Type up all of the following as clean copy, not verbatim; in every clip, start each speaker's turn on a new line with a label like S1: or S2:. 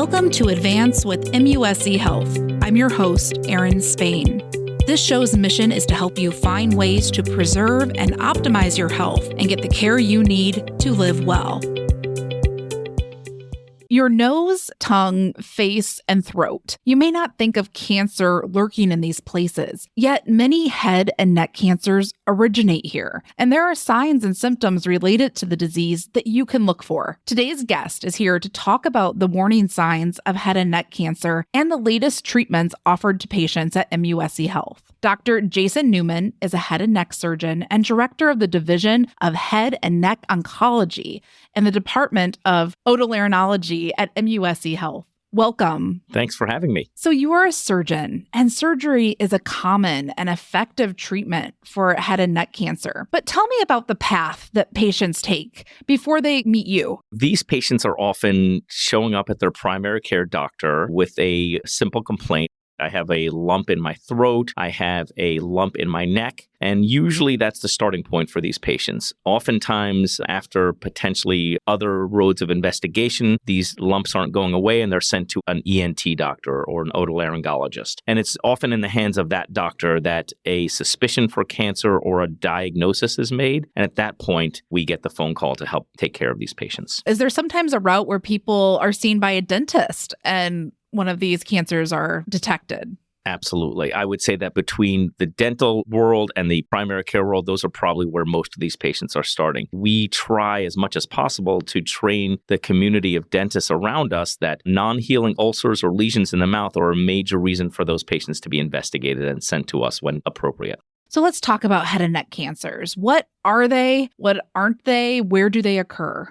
S1: Welcome to Advance with MUSC Health. I'm your host, Erin Spain. This show's mission is to help you find ways to preserve and optimize your health and get the care you need to live well. Your nose, tongue, face, and throat. You may not think of cancer lurking in these places, yet many head and neck cancers originate here, and there are signs and symptoms related to the disease that you can look for. Today's guest is here to talk about the warning signs of head and neck cancer and the latest treatments offered to patients at MUSC Health. Dr. Jason Newman is a head and neck surgeon and director of the Division of Head and Neck Oncology in the Department of Otolaryngology at MUSC Health. Welcome.
S2: Thanks for having me.
S1: So you are a surgeon, and surgery is a common and effective treatment for head and neck cancer. But tell me about the path that patients take before they meet you.
S2: These patients are often showing up at their primary care doctor with a simple complaint. I have a lump in my throat. I have a lump in my neck. And usually that's the starting point for these patients. Oftentimes, after potentially other roads of investigation, these lumps aren't going away and they're sent to an ENT doctor or an otolaryngologist. And it's often in the hands of that doctor that a suspicion for cancer or a diagnosis is made. And at that point, we get the phone call to help take care of these patients.
S1: Is there sometimes a route where people are seen by a dentist and one of these cancers are detected?
S2: Absolutely. I would say that between the dental world and the primary care world, those are probably where most of these patients are starting. We try as much as possible to train the community of dentists around us that non-healing ulcers or lesions in the mouth are a major reason for those patients to be investigated and sent to us when appropriate.
S1: So let's talk about head and neck cancers. What are they? What aren't they? Where do they occur?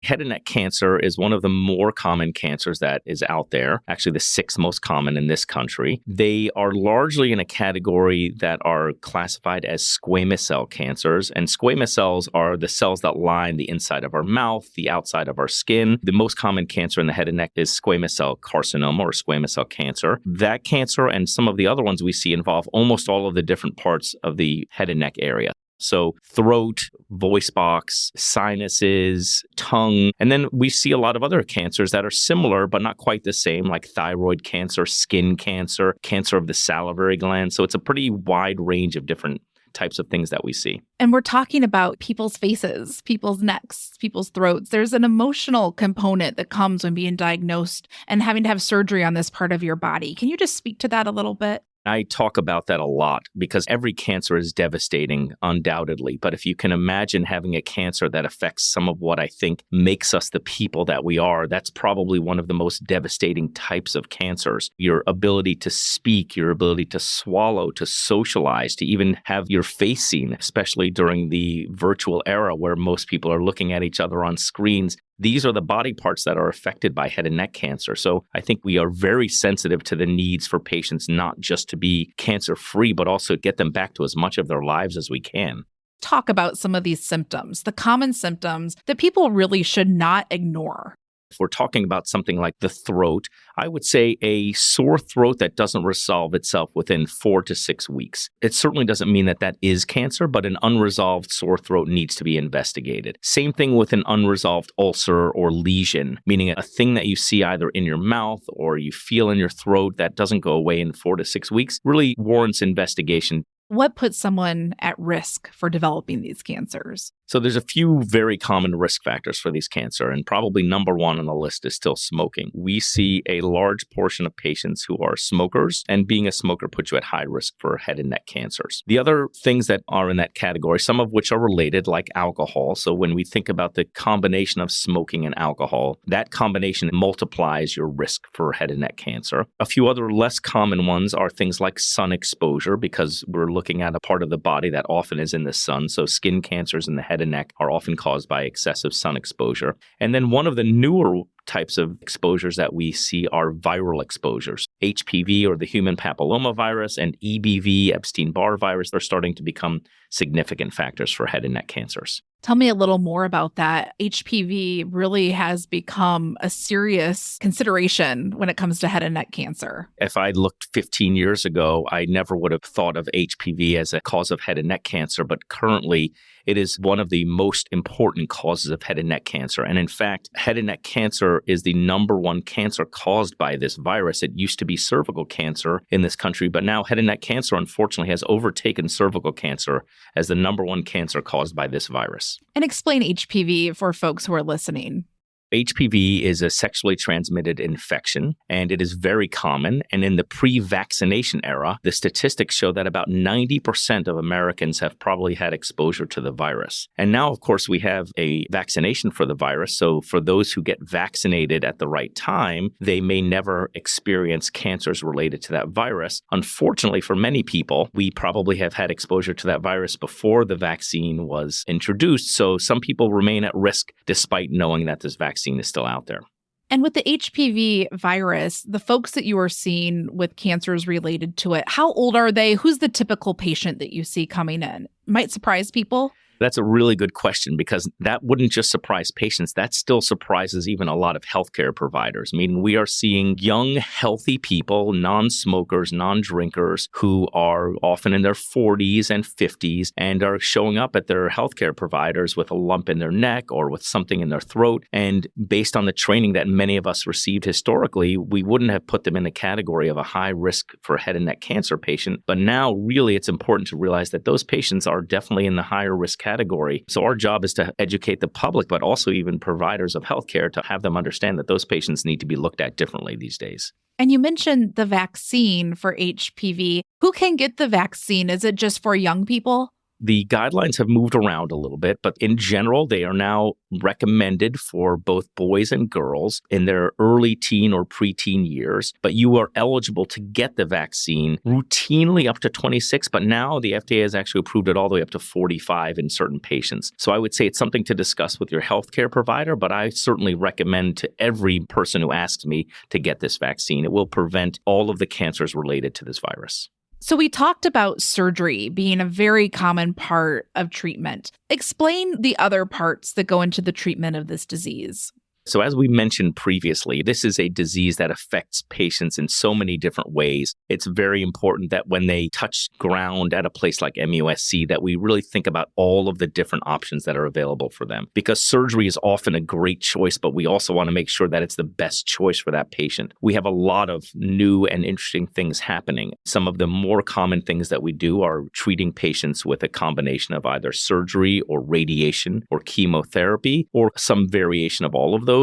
S2: Head and neck cancer is one of the more common cancers that is out there, actually the sixth most common in this country. They are largely in a category that are classified as squamous cell cancers, and squamous cells are the cells that line the inside of our mouth, the outside of our skin. The most common cancer in the head and neck is squamous cell carcinoma or squamous cell cancer. That cancer and some of the other ones we see involve almost all of the different parts of the head and neck area. So throat, voice box, sinuses, tongue. And then we see a lot of other cancers that are similar, but not quite the same, like thyroid cancer, skin cancer, cancer of the salivary gland. So it's a pretty wide range of different types of things that we see.
S1: And we're talking about people's faces, people's necks, people's throats. There's an emotional component that comes when being diagnosed and having to have surgery on this part of your body. Can you just speak to that a little bit?
S2: I talk about that a lot because every cancer is devastating, undoubtedly. But if you can imagine having a cancer that affects some of what I think makes us the people that we are, that's probably one of the most devastating types of cancers. Your ability to speak, your ability to swallow, to socialize, to even have your face seen, especially during the virtual era where most people are looking at each other on screens. These are the body parts that are affected by head and neck cancer. So I think we are very sensitive to the needs for patients, not just to be cancer-free, but also get them back to as much of their lives as we can.
S1: Talk about some of these symptoms, the common symptoms that people really should not ignore.
S2: If we're talking about something like the throat, I would say a sore throat that doesn't resolve itself within 4 to 6 weeks. It certainly doesn't mean that that is cancer, but an unresolved sore throat needs to be investigated. Same thing with an unresolved ulcer or lesion, meaning a thing that you see either in your mouth or you feel in your throat that doesn't go away in 4 to 6 weeks really warrants investigation.
S1: What puts someone at risk for developing these cancers?
S2: So there's a few very common risk factors for these cancer, and probably number one on the list is still smoking. We see a large portion of patients who are smokers, and being a smoker puts you at high risk for head and neck cancers. The other things that are in that category, some of which are related, like alcohol. So when we think about the combination of smoking and alcohol, that combination multiplies your risk for head and neck cancer. A few other less common ones are things like sun exposure, because we're looking at a part of the body that often is in the sun. So skin cancers in the head and neck are often caused by excessive sun exposure. And then one of the newer types of exposures that we see are viral exposures. HPV or the human papillomavirus and EBV, Epstein-Barr virus, are starting to become significant factors for head and neck cancers.
S1: Tell me a little more about that. HPV really has become a serious consideration when it comes to head and neck cancer.
S2: If I looked 15 years ago, I never would have thought of HPV as a cause of head and neck cancer, but currently it is one of the most important causes of head and neck cancer. And in fact, head and neck cancer is the number one cancer caused by this virus. It used to be cervical cancer in this country, but now head and neck cancer, unfortunately, has overtaken cervical cancer as the number one cancer caused by this virus.
S1: And explain HPV for folks who are listening.
S2: HPV is a sexually transmitted infection, and it is very common. And in the pre-vaccination era, the statistics show that about 90% of Americans have probably had exposure to the virus. And now, of course, we have a vaccination for the virus. So for those who get vaccinated at the right time, they may never experience cancers related to that virus. Unfortunately, for many people, we probably have had exposure to that virus before the vaccine was introduced. So some people remain at risk despite knowing that this vaccine is still out there.
S1: And with the HPV virus, the folks that you are seeing with cancers related to it, how old are they? Who's the typical patient that you see coming in? Might surprise people.
S2: That's a really good question, because that wouldn't just surprise patients. That still surprises even a lot of healthcare providers. I mean, we are seeing young, healthy people, non-smokers, non-drinkers, who are often in their 40s and 50s and are showing up at their healthcare providers with a lump in their neck or with something in their throat. And based on the training that many of us received historically, we wouldn't have put them in the category of a high risk for head and neck cancer patient. But now, really, it's important to realize that those patients are definitely in the higher risk category. So our job is to educate the public, but also even providers of healthcare, to have them understand that those patients need to be looked at differently these days.
S1: And you mentioned the vaccine for HPV. Who can get the vaccine? Is it just for young people?
S2: The guidelines have moved around a little bit, but in general, they are now recommended for both boys and girls in their early teen or preteen years. But you are eligible to get the vaccine routinely up to 26, but now the FDA has actually approved it all the way up to 45 in certain patients. So I would say it's something to discuss with your healthcare provider, but I certainly recommend to every person who asks me to get this vaccine. It will prevent all of the cancers related to this virus.
S1: So we talked about surgery being a very common part of treatment. Explain the other parts that go into the treatment of this disease.
S2: So as we mentioned previously, this is a disease that affects patients in so many different ways. It's very important that when they touch ground at a place like MUSC, that we really think about all of the different options that are available for them. Because surgery is often a great choice, but we also want to make sure that it's the best choice for that patient. We have a lot of new and interesting things happening. Some of the more common things that we do are treating patients with a combination of either surgery or radiation or chemotherapy, or some variation of all of those.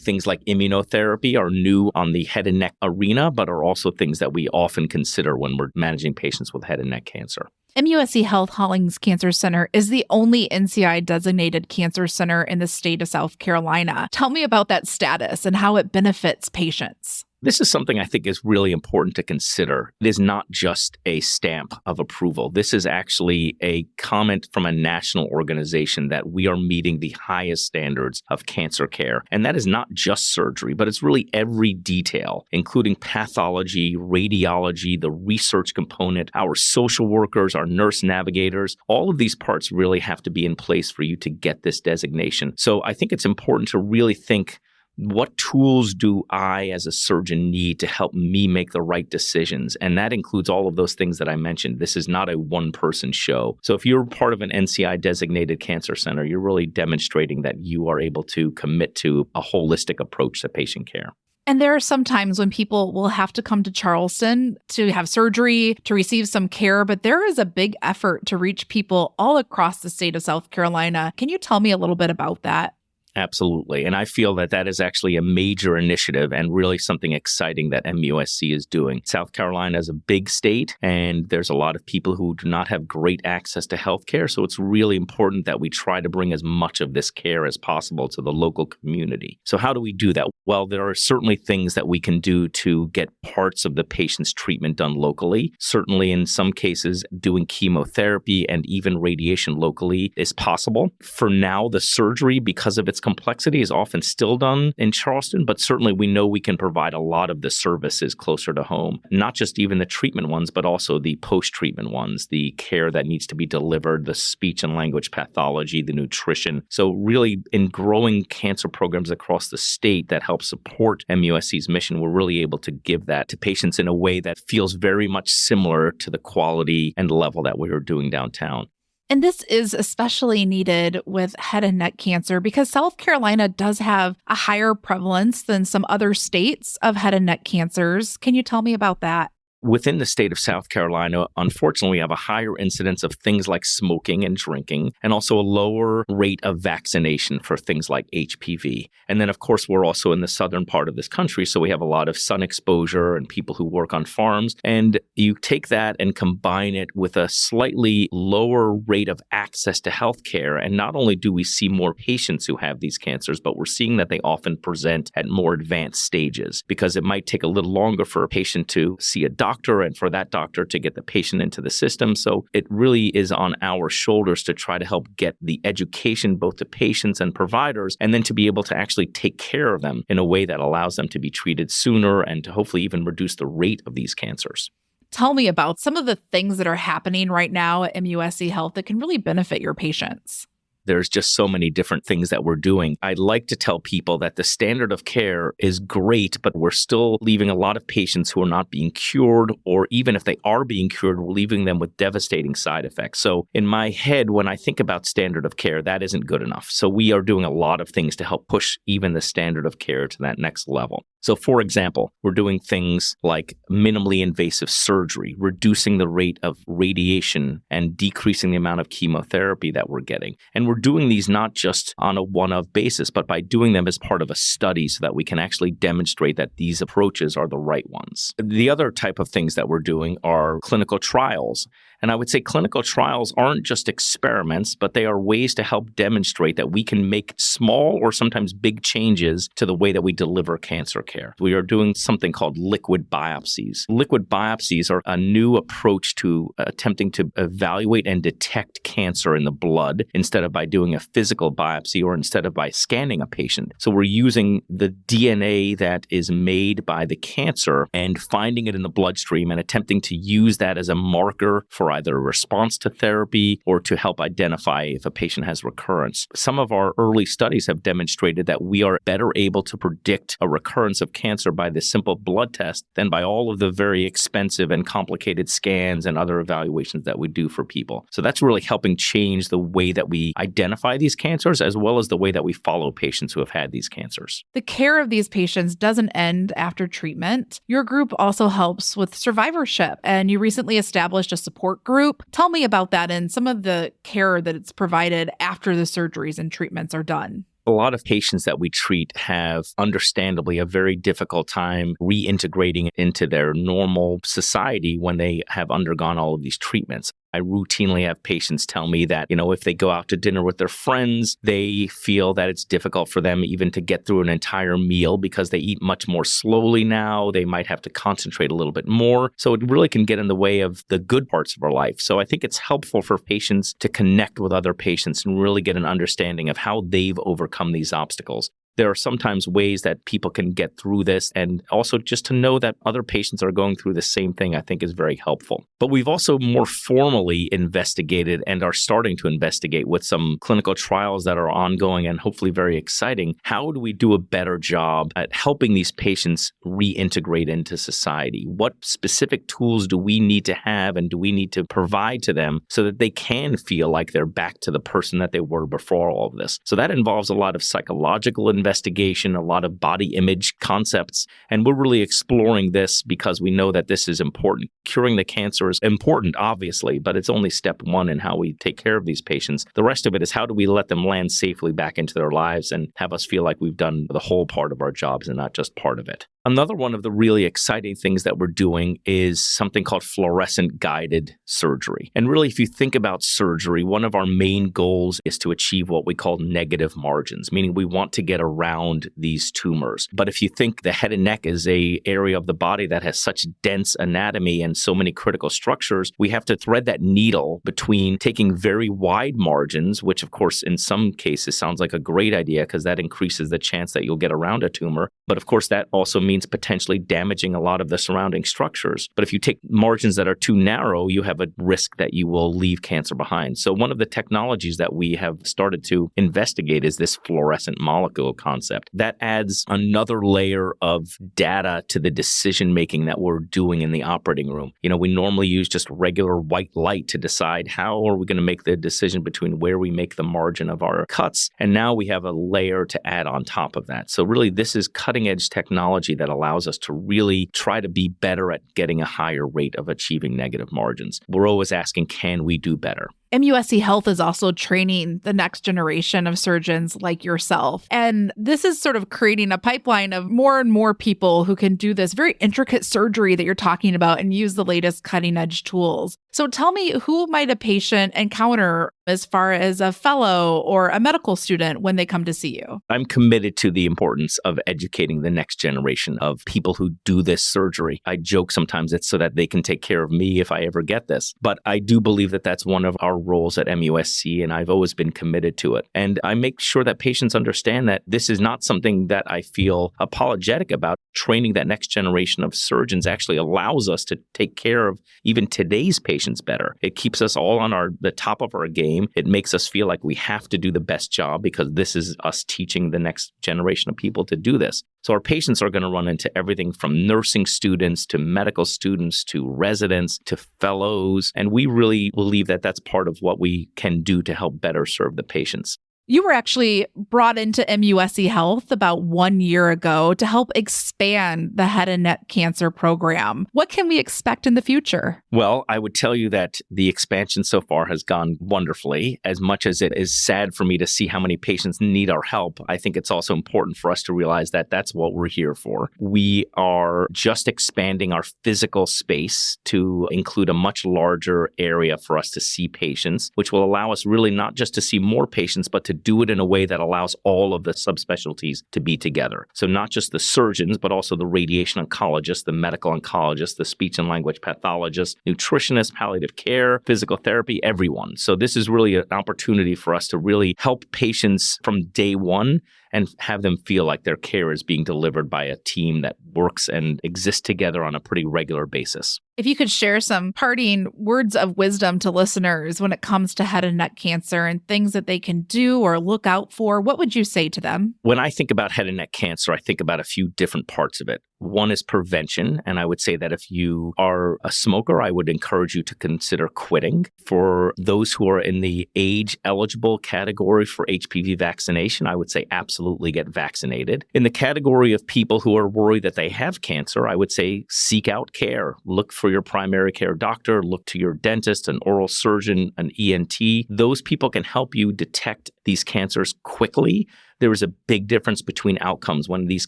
S2: Things like immunotherapy are new on the head and neck arena, but are also things that we often consider when we're managing patients with head and neck cancer.
S1: MUSC Health Hollings Cancer Center is the only NCI-designated cancer center in the state of South Carolina. Tell me about that status and how it benefits patients.
S2: This is something I think is really important to consider. It is not just a stamp of approval. This is actually a comment from a national organization that we are meeting the highest standards of cancer care. And that is not just surgery, but it's really every detail, including pathology, radiology, the research component, our social workers, our nurse navigators. All of these parts really have to be in place for you to get this designation. So I think it's important to really think, what tools do I as a surgeon need to help me make the right decisions? And that includes all of those things that I mentioned. This is not a one-person show. So if you're part of an NCI-designated cancer center, you're really demonstrating that you are able to commit to a holistic approach to patient care.
S1: And there are some times when people will have to come to Charleston to have surgery, to receive some care, but there is a big effort to reach people all across the state of South Carolina. Can you tell me a little bit about that?
S2: Absolutely. And I feel that that is actually a major initiative and really something exciting that MUSC is doing. South Carolina is a big state, and there's a lot of people who do not have great access to healthcare. So it's really important that we try to bring as much of this care as possible to the local community. So how do we do that? Well, there are certainly things that we can do to get parts of the patient's treatment done locally. Certainly, in some cases, doing chemotherapy and even radiation locally is possible. For now, the surgery, because of its complexity is often still done in Charleston, but certainly we know we can provide a lot of the services closer to home, not just even the treatment ones, but also the post-treatment ones, the care that needs to be delivered, the speech and language pathology, the nutrition. So really in growing cancer programs across the state that help support MUSC's mission, we're really able to give that to patients in a way that feels very much similar to the quality and level that we are doing downtown.
S1: And this is especially needed with head and neck cancer because South Carolina does have a higher prevalence than some other states of head and neck cancers. Can you tell me about that?
S2: Within the state of South Carolina, unfortunately, we have a higher incidence of things like smoking and drinking, and also a lower rate of vaccination for things like HPV. And then, of course, we're also in the southern part of this country, so we have a lot of sun exposure and people who work on farms. And you take that and combine it with a slightly lower rate of access to healthcare. And not only do we see more patients who have these cancers, but we're seeing that they often present at more advanced stages because it might take a little longer for a patient to see a doctor and for that doctor to get the patient into the system. So it really is on our shoulders to try to help get the education both to patients and providers, and then to be able to actually take care of them in a way that allows them to be treated sooner and to hopefully even reduce the rate of these cancers.
S1: Tell me about some of the things that are happening right now at MUSC Health that can really benefit your patients.
S2: There's just so many different things that we're doing. I'd like to tell people that the standard of care is great, but we're still leaving a lot of patients who are not being cured, or even if they are being cured, we're leaving them with devastating side effects. So in my head, when I think about standard of care, that isn't good enough. So we are doing a lot of things to help push even the standard of care to that next level. So for example, we're doing things like minimally invasive surgery, reducing the rate of radiation and decreasing the amount of chemotherapy that we're getting. And we're doing these not just on a one-off basis, but by doing them as part of a study so that we can actually demonstrate that these approaches are the right ones. The other type of things that we're doing are clinical trials. And I would say clinical trials aren't just experiments, but they are ways to help demonstrate that we can make small or sometimes big changes to the way that we deliver cancer care. We are doing something called liquid biopsies. Liquid biopsies are a new approach to attempting to evaluate and detect cancer in the blood instead of by doing a physical biopsy or instead of by scanning a patient. So we're using the DNA that is made by the cancer and finding it in the bloodstream and attempting to use that as a marker for either a response to therapy or to help identify if a patient has recurrence. Some of our early studies have demonstrated that we are better able to predict a recurrence of cancer by this simple blood test than by all of the very expensive and complicated scans and other evaluations that we do for people. So that's really helping change the way that we identify these cancers as well as the way that we follow patients who have had these cancers.
S1: The care of these patients doesn't end after treatment. Your group also helps with survivorship, and you recently established a support group. Tell me about that and some of the care that it's provided after the surgeries and treatments are done.
S2: A lot of patients that we treat have, understandably, a very difficult time reintegrating into their normal society when they have undergone all of these treatments. I routinely have patients tell me that, if they go out to dinner with their friends, they feel that it's difficult for them even to get through an entire meal because they eat much more slowly now. They might have to concentrate a little bit more. So it really can get in the way of the good parts of our life. So I think it's helpful for patients to connect with other patients and really get an understanding of how they've overcome these obstacles. There are sometimes ways that people can get through this, and also just to know that other patients are going through the same thing, I think is very helpful. But we've also more formally investigated and are starting to investigate with some clinical trials that are ongoing and hopefully very exciting. How do we do a better job at helping these patients reintegrate into society? What specific tools do we need to have and do we need to provide to them so that they can feel like they're back to the person that they were before all of this? So that involves a lot of psychological investigation, a lot of body image concepts. And we're really exploring this because we know that this is important. Curing the cancer is important, obviously, but it's only step one in how we take care of these patients. The rest of it is how do we let them land safely back into their lives and have us feel like we've done the whole part of our jobs and not just part of it. Another one of the really exciting things that we're doing is something called fluorescent guided surgery. And really, if you think about surgery, one of our main goals is to achieve what we call negative margins, meaning we want to get around these tumors. But if you think the head and neck is an area of the body that has such dense anatomy and so many critical structures, we have to thread that needle between taking very wide margins, which of course in some cases sounds like a great idea because that increases the chance that you'll get around a tumor. But of course, that also means potentially damaging a lot of the surrounding structures. But if you take margins that are too narrow, you have a risk that you will leave cancer behind. So one of the technologies that we have started to investigate is this fluorescent molecule concept. That adds another layer of data to the decision-making that we're doing in the operating room. We normally use just regular white light to decide how are we going to make the decision between where we make the margin of our cuts. And now we have a layer to add on top of that. So really, this is cutting-edge technology that allows us to really try to be better at getting a higher rate of achieving negative margins. We're always asking, can we do better?
S1: MUSC Health is also training the next generation of surgeons like yourself. And this is sort of creating a pipeline of more and more people who can do this very intricate surgery that you're talking about and use the latest cutting edge tools. So tell me, who might a patient encounter as far as a fellow or a medical student when they come to see you?
S2: I'm committed to the importance of educating the next generation of people who do this surgery. I joke sometimes it's so that they can take care of me if I ever get this. But I do believe that that's one of our roles at MUSC, and I've always been committed to it. And I make sure that patients understand that this is not something that I feel apologetic about. Training that next generation of surgeons actually allows us to take care of even today's patients better. It keeps us all on the top of our game. It makes us feel like we have to do the best job because this is us teaching the next generation of people to do this. So our patients are going to run into everything from nursing students to medical students to residents to fellows. And we really believe that that's part of what we can do to help better serve the patients.
S1: You were actually brought into MUSC Health about 1 year ago to help expand the head and neck cancer program. What can we expect in the future?
S2: Well, I would tell you that the expansion so far has gone wonderfully. As much as it is sad for me to see how many patients need our help, I think it's also important for us to realize that that's what we're here for. We are just expanding our physical space to include a much larger area for us to see patients, which will allow us really not just to see more patients, but to do it in a way that allows all of the subspecialties to be together. So not just the surgeons, but also the radiation oncologists, the medical oncologists, the speech and language pathologists, nutritionists, palliative care, physical therapy, everyone. So this is really an opportunity for us to really help patients from day one and have them feel like their care is being delivered by a team that works and exists together on a pretty regular basis.
S1: If you could share some parting words of wisdom to listeners when it comes to head and neck cancer and things that they can do or look out for, what would you say to them?
S2: When I think about head and neck cancer, I think about a few different parts of it. One is prevention, and I would say that if you are a smoker, I would encourage you to consider quitting. For those who are in the age-eligible category for HPV vaccination, I would say absolutely get vaccinated. In the category of people who are worried that they have cancer, I would say seek out care. Look for your primary care doctor, look to your dentist, an oral surgeon, an ENT. Those people can help you detect these cancers quickly. There is a big difference between outcomes when these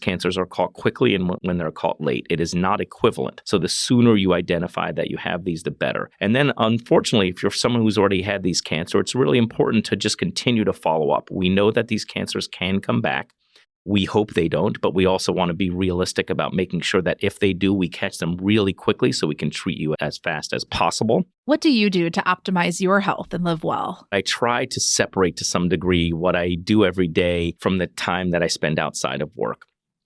S2: cancers are caught quickly and when they're caught late. It is not equivalent. So the sooner you identify that you have these, the better. And then, unfortunately, if you're someone who's already had these cancer, it's really important to just continue to follow up. We know that these cancers can come back. We hope they don't, but we also want to be realistic about making sure that if they do, we catch them really quickly so we can treat you as fast as possible.
S1: What do you do to optimize your health and live well?
S2: I try to separate to some degree what I do every day from the time that I spend outside of work.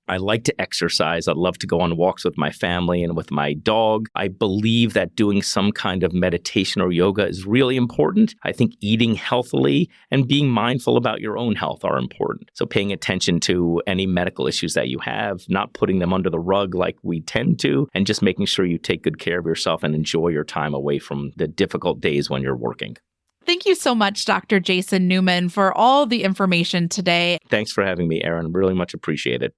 S2: I like to exercise. I love to go on walks with my family and with my dog. I believe that doing some kind of meditation or yoga is really important. I think eating healthily and being mindful about your own health are important. So paying attention to any medical issues that you have, not putting them under the rug like we tend to, and just making sure you take good care of yourself and enjoy your time away from the difficult days when you're working.
S1: Thank you so much, Dr. Jason Newman, for all the information today.
S2: Thanks for having me, Erin. Really much appreciated.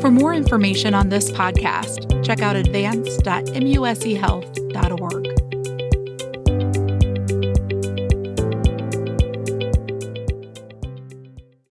S1: For more information on this podcast, check out advance.muschealth.org.